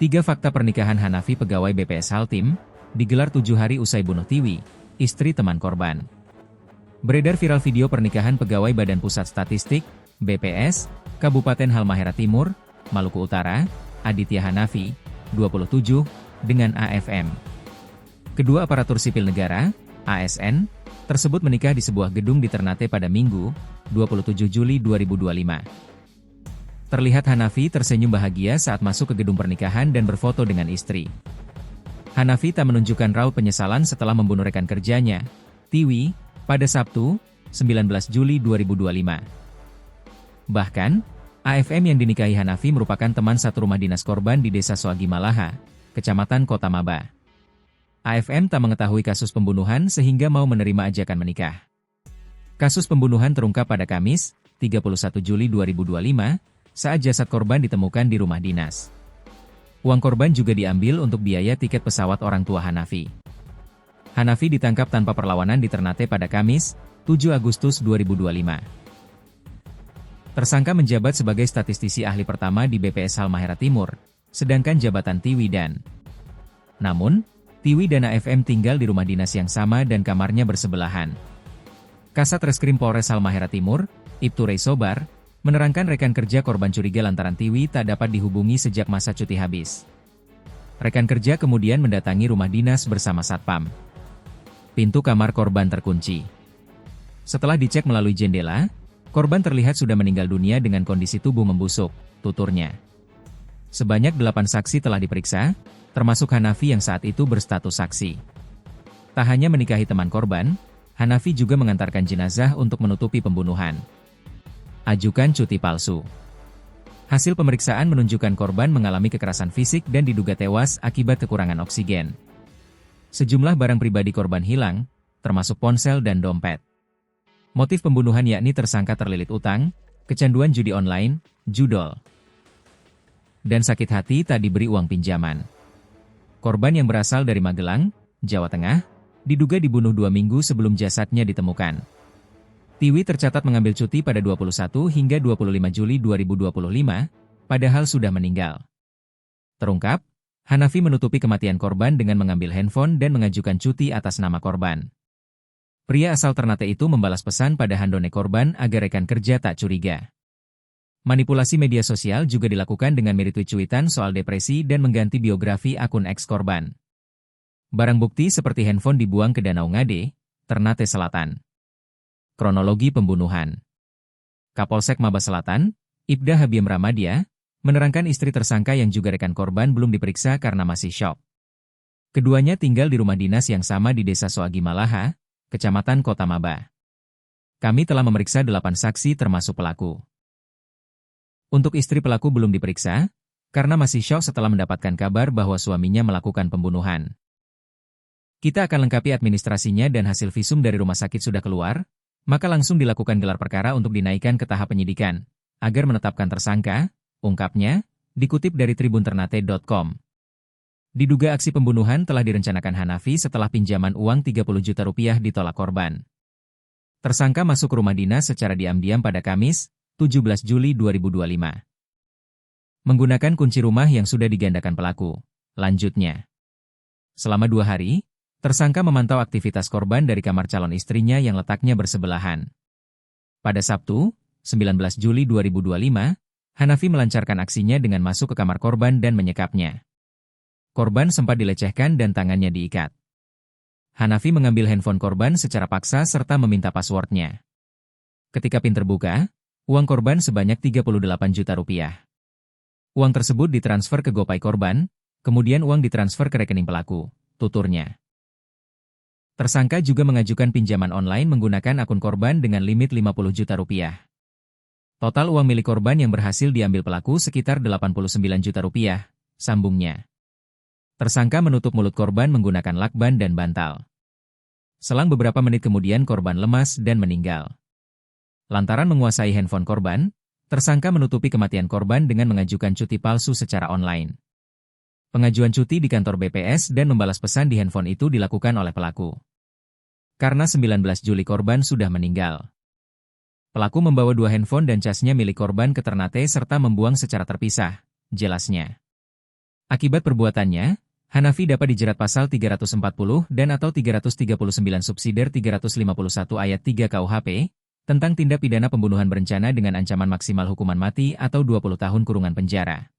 3 fakta pernikahan Hanafi pegawai BPS Haltim, digelar 7 hari usai bunuh Tiwi, istri teman korban. Beredar viral video pernikahan pegawai Badan Pusat Statistik, BPS, Kabupaten Halmahera Timur, Maluku Utara, Aditya Hanafi, 27, dengan AFM. Kedua aparatur sipil negara, ASN, tersebut menikah di sebuah gedung di Ternate pada Minggu, 27 Juli 2025. Terlihat Hanafi tersenyum bahagia saat masuk ke gedung pernikahan dan berfoto dengan istri. Hanafi tak menunjukkan raut penyesalan setelah membunuh rekan kerjanya, Tiwi, pada Sabtu, 19 Juli 2025. Bahkan, AFM yang dinikahi Hanafi merupakan teman satu rumah dinas korban di Desa Soagi Malaha, Kecamatan Kota Maba. AFM tak mengetahui kasus pembunuhan sehingga mau menerima ajakan menikah. Kasus pembunuhan terungkap pada Kamis, 31 Juli 2025, saat jasad korban ditemukan di rumah dinas. Uang korban juga diambil untuk biaya tiket pesawat orang tua Hanafi. Hanafi ditangkap tanpa perlawanan di Ternate pada Kamis, 7 Agustus 2025. Tersangka menjabat sebagai statistisi ahli pertama di BPS Halmahera Timur, sedangkan jabatan Tiwi dan. Namun, Tiwi dan AFM tinggal di rumah dinas yang sama dan kamarnya bersebelahan. Kasat Reskrim Polres Halmahera Timur, Ibtu Rey Sobar, menerangkan rekan kerja korban curiga lantaran Tiwi tak dapat dihubungi sejak masa cuti habis. Rekan kerja kemudian mendatangi rumah dinas bersama Satpam. Pintu kamar korban terkunci. Setelah dicek melalui jendela, korban terlihat sudah meninggal dunia dengan kondisi tubuh membusuk, tuturnya. Sebanyak 8 saksi telah diperiksa, termasuk Hanafi yang saat itu berstatus saksi. Tak hanya menikahi teman korban, Hanafi juga mengantarkan jenazah untuk menutupi pembunuhan. Ajukan cuti palsu. Hasil pemeriksaan menunjukkan korban mengalami kekerasan fisik dan diduga tewas akibat kekurangan oksigen. Sejumlah barang pribadi korban hilang, termasuk ponsel dan dompet. Motif pembunuhan yakni tersangka terlilit utang, kecanduan judi online, judol, dan sakit hati tak diberi uang pinjaman. Korban yang berasal dari Magelang, Jawa Tengah, diduga dibunuh 2 minggu sebelum jasadnya ditemukan. Tiwi tercatat mengambil cuti pada 21 hingga 25 Juli 2025, padahal sudah meninggal. Terungkap, Hanafi menutupi kematian korban dengan mengambil handphone dan mengajukan cuti atas nama korban. Pria asal Ternate itu membalas pesan pada handphone korban agar rekan kerja tak curiga. Manipulasi media sosial juga dilakukan dengan meretweet cuitan soal depresi dan mengganti biografi akun eks korban. Barang bukti seperti handphone dibuang ke Danau Ngade, Ternate Selatan. Kronologi pembunuhan. Kapolsek Maba Selatan, Ibda Habiem Ramadia, menerangkan istri tersangka yang juga rekan korban belum diperiksa karena masih syok. Keduanya tinggal di rumah dinas yang sama di Desa Soagi Malaha, Kecamatan Kota Maba. Kami telah memeriksa 8 saksi termasuk pelaku. Untuk istri pelaku belum diperiksa, karena masih syok setelah mendapatkan kabar bahwa suaminya melakukan pembunuhan. Kita akan lengkapi administrasinya dan hasil visum dari rumah sakit sudah keluar, maka langsung dilakukan gelar perkara untuk dinaikkan ke tahap penyidikan, agar menetapkan tersangka, ungkapnya, dikutip dari tribunternate.com. Diduga aksi pembunuhan telah direncanakan Hanafi setelah pinjaman uang 30 juta rupiah ditolak korban. Tersangka masuk rumah dinas secara diam-diam pada Kamis, 17 Juli 2025. Menggunakan kunci rumah yang sudah digandakan pelaku. Lanjutnya, selama 2 hari, tersangka memantau aktivitas korban dari kamar calon istrinya yang letaknya bersebelahan. Pada Sabtu, 19 Juli 2025, Hanafi melancarkan aksinya dengan masuk ke kamar korban dan menyekapnya. Korban sempat dilecehkan dan tangannya diikat. Hanafi mengambil handphone korban secara paksa serta meminta passwordnya. Ketika PIN terbuka, uang korban sebanyak 38 juta rupiah. Uang tersebut ditransfer ke GoPay korban, kemudian uang ditransfer ke rekening pelaku, tuturnya. Tersangka juga mengajukan pinjaman online menggunakan akun korban dengan limit 50 juta rupiah. Total uang milik korban yang berhasil diambil pelaku sekitar 89 juta rupiah, sambungnya. Tersangka menutup mulut korban menggunakan lakban dan bantal. Selang beberapa menit kemudian korban lemas dan meninggal. Lantaran menguasai handphone korban, tersangka menutupi kematian korban dengan mengajukan cuti palsu secara online. Pengajuan cuti di kantor BPS dan membalas pesan di handphone itu dilakukan oleh pelaku. Karena 19 Juli korban sudah meninggal. Pelaku membawa 2 handphone dan casnya milik korban ke Ternate serta membuang secara terpisah, jelasnya. Akibat perbuatannya, Hanafi dapat dijerat pasal 340 dan atau 339 subsidiar 351 ayat 3 KUHP, tentang tindak pidana pembunuhan berencana dengan ancaman maksimal hukuman mati atau 20 tahun kurungan penjara.